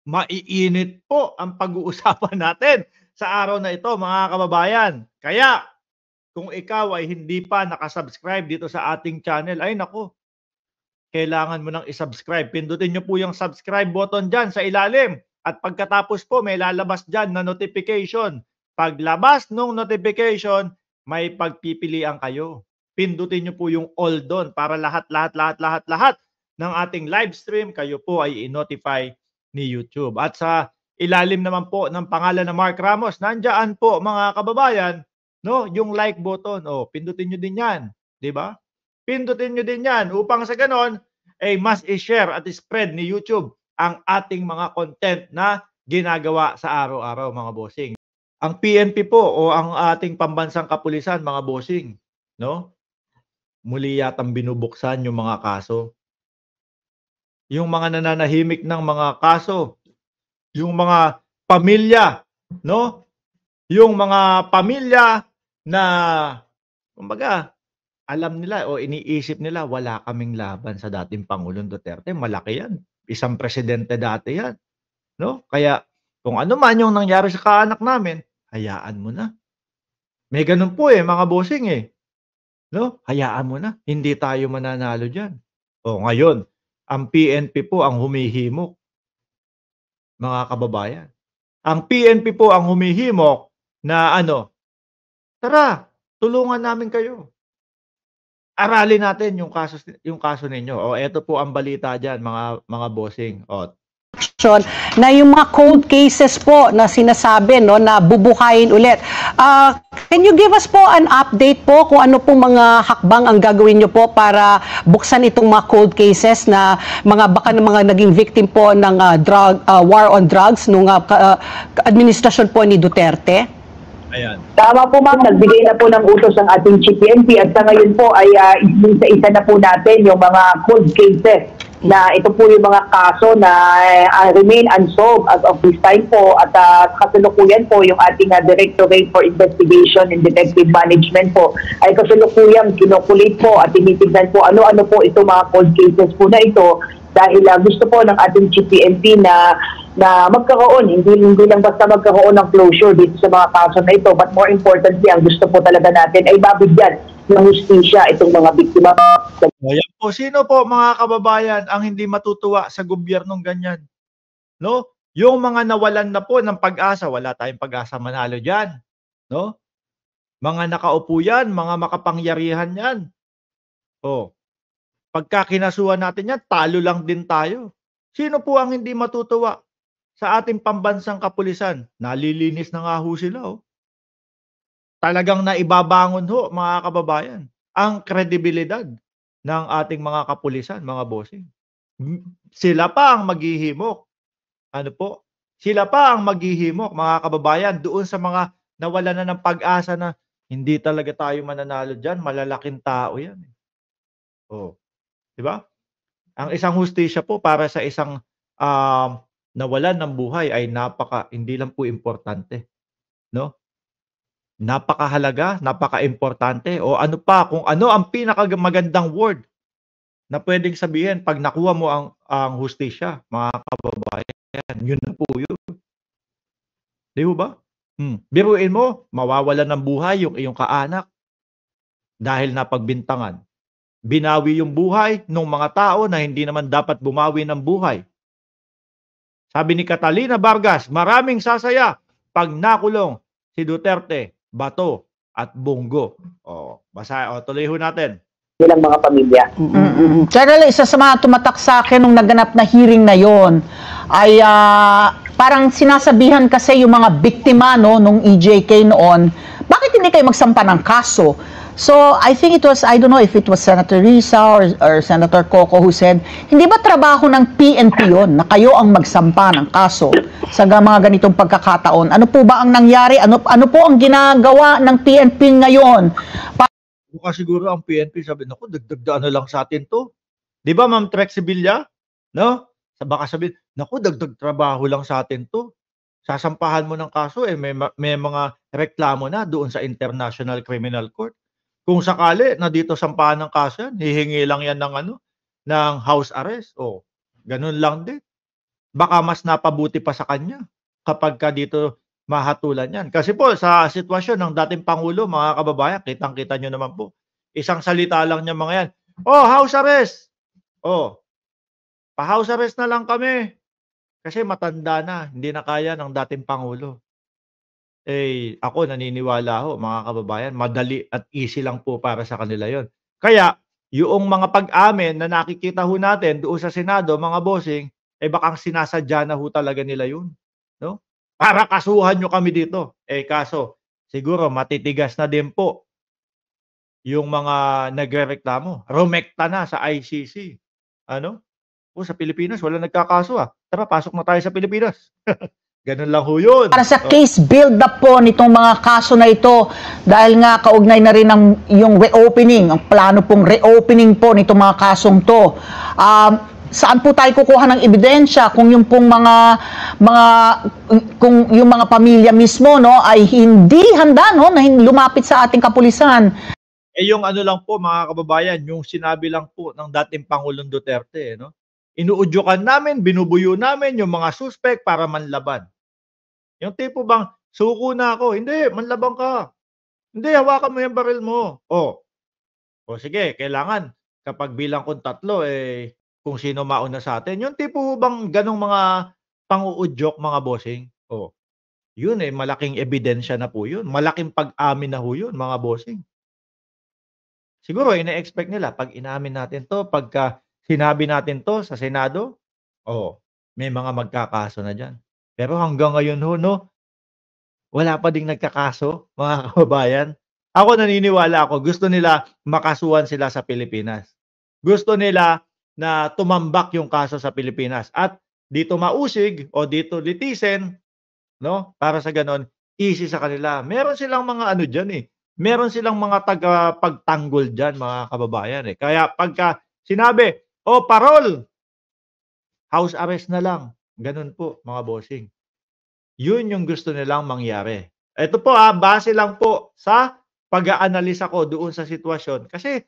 Maiinit po ang pag-uusapan natin sa araw na ito, mga kababayan. Kaya kung ikaw ay hindi pa nakasubscribe dito sa ating channel, ay naku, kailangan mo nang i-subscribe. Pindutin niyo po yung subscribe button dyan sa ilalim. At pagkatapos po, may lalabas dyan na notification. Paglabas nung notification, may pagpipilian kayo. Pindutin niyo po yung all doon para lahat ng ating live stream, kayo po ay i-notify ni YouTube. At sa ilalim naman po ng pangalan ng Mark Ramos, nandiyan po mga kababayan, no, yung like button. O, pindutin niyo din yan. Di ba? Pindutin nyo din yan upang sa ganon, ay mas i-share at i-spread ni YouTube ang ating mga content na ginagawa sa araw-araw, mga bossing. Ang PNP po o ang ating pambansang kapulisan, mga bossing, no? Muli yatang binubuksan yung mga kaso. Yung mga nananahimik ng mga kaso, yung mga pamilya, no? Yung mga pamilya na, kumbaga, alam nila o iniisip nila wala kaming laban sa dating Pangulong Duterte. Malaki yan. Isang presidente dati yan. No? Kaya kung ano man yung nangyari sa kaanak namin, hayaan mo na. May ganun po mga bossing No? Hayaan mo na. Hindi tayo mananalo dyan. O ngayon, ang PNP po ang humihimok. Mga kababayan. Ang PNP po ang humihimok na tara, tulungan namin kayo. Aralin natin yung kaso ninyo. O eto po ang balita diyan, mga bossing. O na yung mga cold cases po na sinasabi na bubuhayin ulit. Can you give us po an update po kung ano po mga hakbang ang gagawin nyo po para buksan itong mga cold cases na baka ng mga naging victim po ng war on drugs nung administrasyon po ni Duterte? Ayan. Tama po ma'am, nagbigay na po ng utos ang ating PNP at sa ngayon po ay isa na po natin yung mga cold cases na ito po yung mga kaso na remain unsolved as of this time po at kasalukuyan po yung ating Directorate for Investigation and Detective Management po ay kasalukuyan kinukulit po at tinitignan po ano-ano po itong mga cold cases po na ito dahil gusto po ng ating PNP na magkaroon, hindi lang basta magkaroon ng closure dito sa mga kaso na ito, but more importantly, ang gusto po talaga natin ay mabigyan ng hustisya itong mga biktima. Ayan po, sino po mga kababayan ang hindi matutuwa sa gobyernong ganyan? No? Yung mga nawalan na po ng pag-asa, wala tayong pag-asa manalo dyan. No? Mga nakaupo yan, mga makapangyarihan yan. Oh. Pagka kinasuhan natin yan, talo lang din tayo. Sino po ang hindi matutuwa sa ating pambansang kapulisan? Nalilinis na nga ho sila. Talagang naibabangon ho, mga kababayan, ang kredibilidad ng ating mga kapulisan, mga bossing. Sila pa ang maghihimok. Ano po? Sila pa ang maghihimok, mga kababayan, doon sa mga nawala na ng pag-asa na hindi talaga tayo mananalo dyan, malalaking tao yan. Oh. Diba? Ang isang hustisya po para sa isang nawalan ng buhay ay hindi lang po importante. No? Napakahalaga, napaka-importante. O ano pa, kung ano ang pinakamagandang word na pwedeng sabihin pag nakuha mo ang hustisya, mga kababayan, yun na po yun. Di ba? Biruin mo, mawawalan ng buhay yung iyong kaanak dahil napagbintangan. Binawi yung buhay ng mga tao na hindi naman dapat bumawi ng buhay. Sabi ni Catalina Vargas, maraming sasaya pag nakulong si Duterte, Bato at Bongo. Tuloy ho natin. Bilang mga pamilya. General, isa sa mga tumatak sa akin nung naganap na hearing na yon ay parang sinasabihan kasi yung mga biktima nung EJK noon, bakit hindi kayo magsampa ng kaso? So, I think it was, I don't know if it was Senator Risa or Senator Coco who said, hindi ba trabaho ng PNP yun na kayo ang magsampa ng kaso sa mga ganitong pagkakataon? Ano po ba ang nangyari? Ano po ang ginagawa ng PNP ngayon? Buka siguro ang PNP sabi, naku, dagdag lang sa atin to. Di ba, Ma'am Trex Sevilla? No? Baka sabihin, naku, dagdag trabaho lang sa atin to. Sasampahan mo ng kaso, may mga reklamo na doon sa International Criminal Court. Kung sakali na dito sampahan ng kaso yan, hihingi lang yan ng house arrest. Ganun lang din. baka mas napabuti pa sa kanya kapagka dito mahatulan yan. Kasi po sa sitwasyon ng dating Pangulo, mga kababayan, kitang-kita niyo naman po, isang salita lang niyang mga yan, "Oh, house arrest! Oh, pa-house arrest na lang kami." Kasi matanda na, hindi na kaya ng dating Pangulo. Eh, ako naniniwala ho mga kababayan, madali at easy lang po para sa kanila yon. Kaya yung mga pag-amin na nakikita ho natin doon sa Senado, mga bossing, eh baka sinasadya na ho talaga nila yun, no? Para kasuhan niyo kami dito. Eh kaso siguro matitigas na din po yung mga nagrereklamo. Rumekta na sa ICC. Ano? Oh, sa Pilipinas walang nagkakaso, Tara pasok na tayo sa Pilipinas. Gano'n lang ho yun. Para sa case build-up po nitong mga kaso na ito, dahil nga kaugnay na rin ng yung reopening, ang plano pong reopening po nitong mga kasong to. Saan po tayo kukuha ng ebidensya kung yung pong kung yung mga pamilya mismo no ay hindi handa no na lumapit sa ating kapulisan? Eh yung ano lang po mga kababayan, yung sinabi lang po ng dating Pangulong Duterte, no? Inuudyukan namin, binubuyo namin yung mga suspect para manlaban. Yung tipo bang, suko na ako, hindi, manlaban ka. Hindi, hawakan mo yung baril mo. O sige, kailangan kapag bilang kong 3, eh, kung sino mauna sa atin. Yung tipo bang ganong mga pang-uudyok mga bossing. Yun eh, malaking ebidensya na po yun. Malaking pag-amin na ho yun mga bossing. Siguro ine-expect nila 'pag inamin natin 'to, pagka sinabi natin 'to sa Senado, may mga magkakaso na diyan. Pero hanggang ngayon ho 'no, wala pa ding nagkakaso mga kababayan. Ako naniniwala ako gusto nila makasuhan sila sa Pilipinas. Gusto nila na tumambak yung kaso sa Pilipinas at dito mausig o dito litisin 'no, para sa gano'n easy sa kanila. Meron silang mga ano diyan, meron silang mga tagapagtanggol diyan mga kababayan, Kaya pagka sinabi, "Oh, parol, house arrest na lang." Gano'n po mga bossing. Yun yung gusto nilang mangyari. Ito po, base lang po sa pag-aanalisa ko doon sa sitwasyon. Kasi,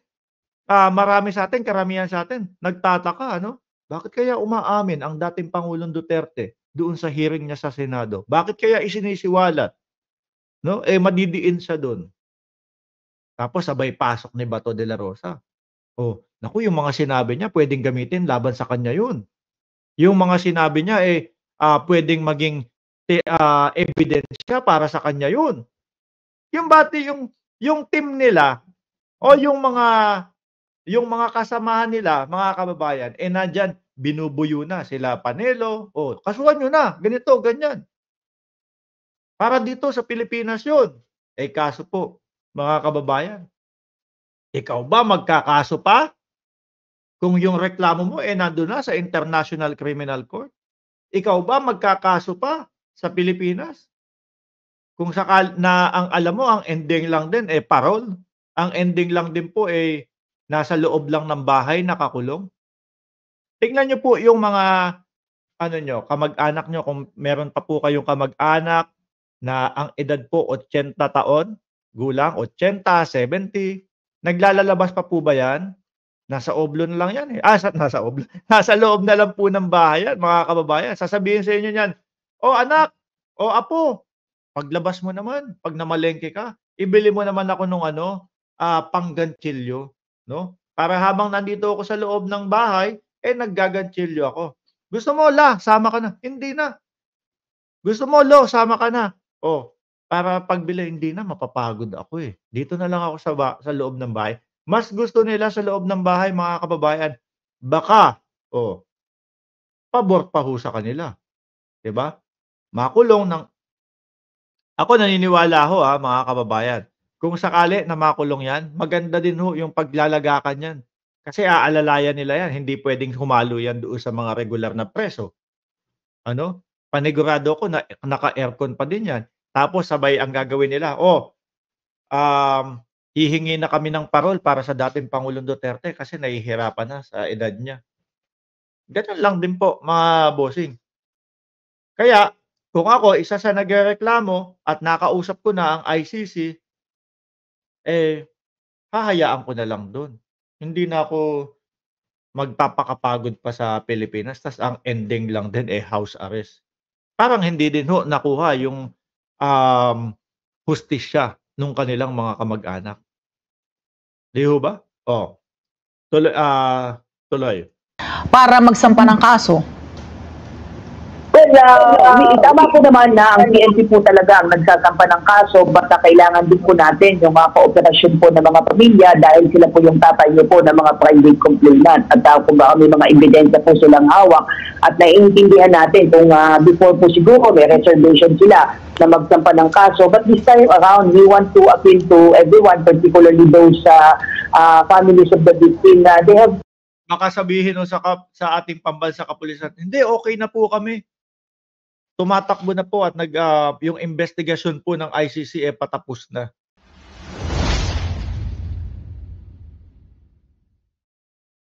marami sa'tin, karamihan sa'tin nagtataka ano, bakit kaya umaamin ang dating Pangulong Duterte doon sa hearing niya sa Senado? Bakit kaya isinisiwalat, 'no? Eh, madidiin siya do'n. Tapos sabay pasok ni Bato de la Rosa. Naku yung mga sinabi niya puwedeng gamitin laban sa kanya yun. Yung mga sinabi niya, puwedeng maging ebidensya para sa kanya yun. Yung bati yung team nila o yung mga kasamahan nila, mga kababayan, nandiyan binubuyo na sila Panelo, kasuhan niyo na, ganito, ganyan. Para dito sa Pilipinas yun. Kaso po, mga kababayan, ikaw ba magkakaso pa? Kung yung reklamo mo, nandun na sa International Criminal Court? Ikaw ba magkakaso pa sa Pilipinas? Kung sakal na ang alam mo, ang ending lang din, parol. Ang ending lang din po, nasa loob lang ng bahay, nakakulong. Tingnan niyo po yung mga ano niyo, kamag-anak niyo kung meron pa po kayong kamag-anak na ang edad po 80 taon, gulang, 80, 70, naglalalabas pa po ba 'yan? Nasa oblo na lang 'yan, nasa oblo, nasa loob na lang po ng bahay 'yan, mga kababayan. Sasabihin sa inyo niyan, "Oh, anak, apo, paglabas mo naman, 'pag namalengke ka, ibili mo naman ako nung ano, panggantsilyo, 'no? Para habang nandito ako sa loob ng bahay, naggagantsilyo ako. Gusto mo, La, sama ka na?" "Hindi na." "Gusto mo, Lo, sama ka na?" Para pagbili, "Hindi na, mapapagod ako, Dito na lang ako sa loob ng bahay." Mas gusto nila sa loob ng bahay, mga kababayan. Baka, pabor pa ho sa kanila, 'di ba? Makulong ng ako naniniwala ho, mga kababayan, kung sakali na makulong 'yan, maganda din ho yung paglalagakan niyan. Kasi aalalayan nila 'yan, hindi puwedeng humalo 'yan doon sa mga regular na preso. Ano, panigurado ako na naka-aircon pa din 'yan. Tapos sabay ang gagawin nila, hihingi na kami ng parol para sa dating Pangulong Duterte kasi nahihirapan na sa edad niya. Gano'n lang din po, mga bossing. Kaya kung ako isa sa nagrereklamo at nakausap ko na ang ICC, hahayaan ko na lang do'n. Hindi na ako magpapakapagod pa sa Pilipinas tas ang ending lang din, house arrest. Parang hindi din ho nakuha yung, hustisya nung kanilang mga kamag-anak. 'Di ho ba? Oh, tuloy. Para magsampa ng kaso. Well, tama po naman na ang PNP po talaga ang nagsasampa ng kaso, basta kailangan din po natin yung mga kooperasyon po ng mga pamilya dahil sila po yung tatay po ng mga private complainant. At kung baka may mga ebidensya po silang hawak at naiintindihan natin kung before po siguro may reservation sila na magsampa ng kaso. But this time around, we want to appeal to everyone, particularly those families of the victim na they have. Baka sabihin nun sa ating pambansang kapulisan, hindi, okay na po kami. Tumatakbo na po at yung investigasyon po ng ICC patapos na.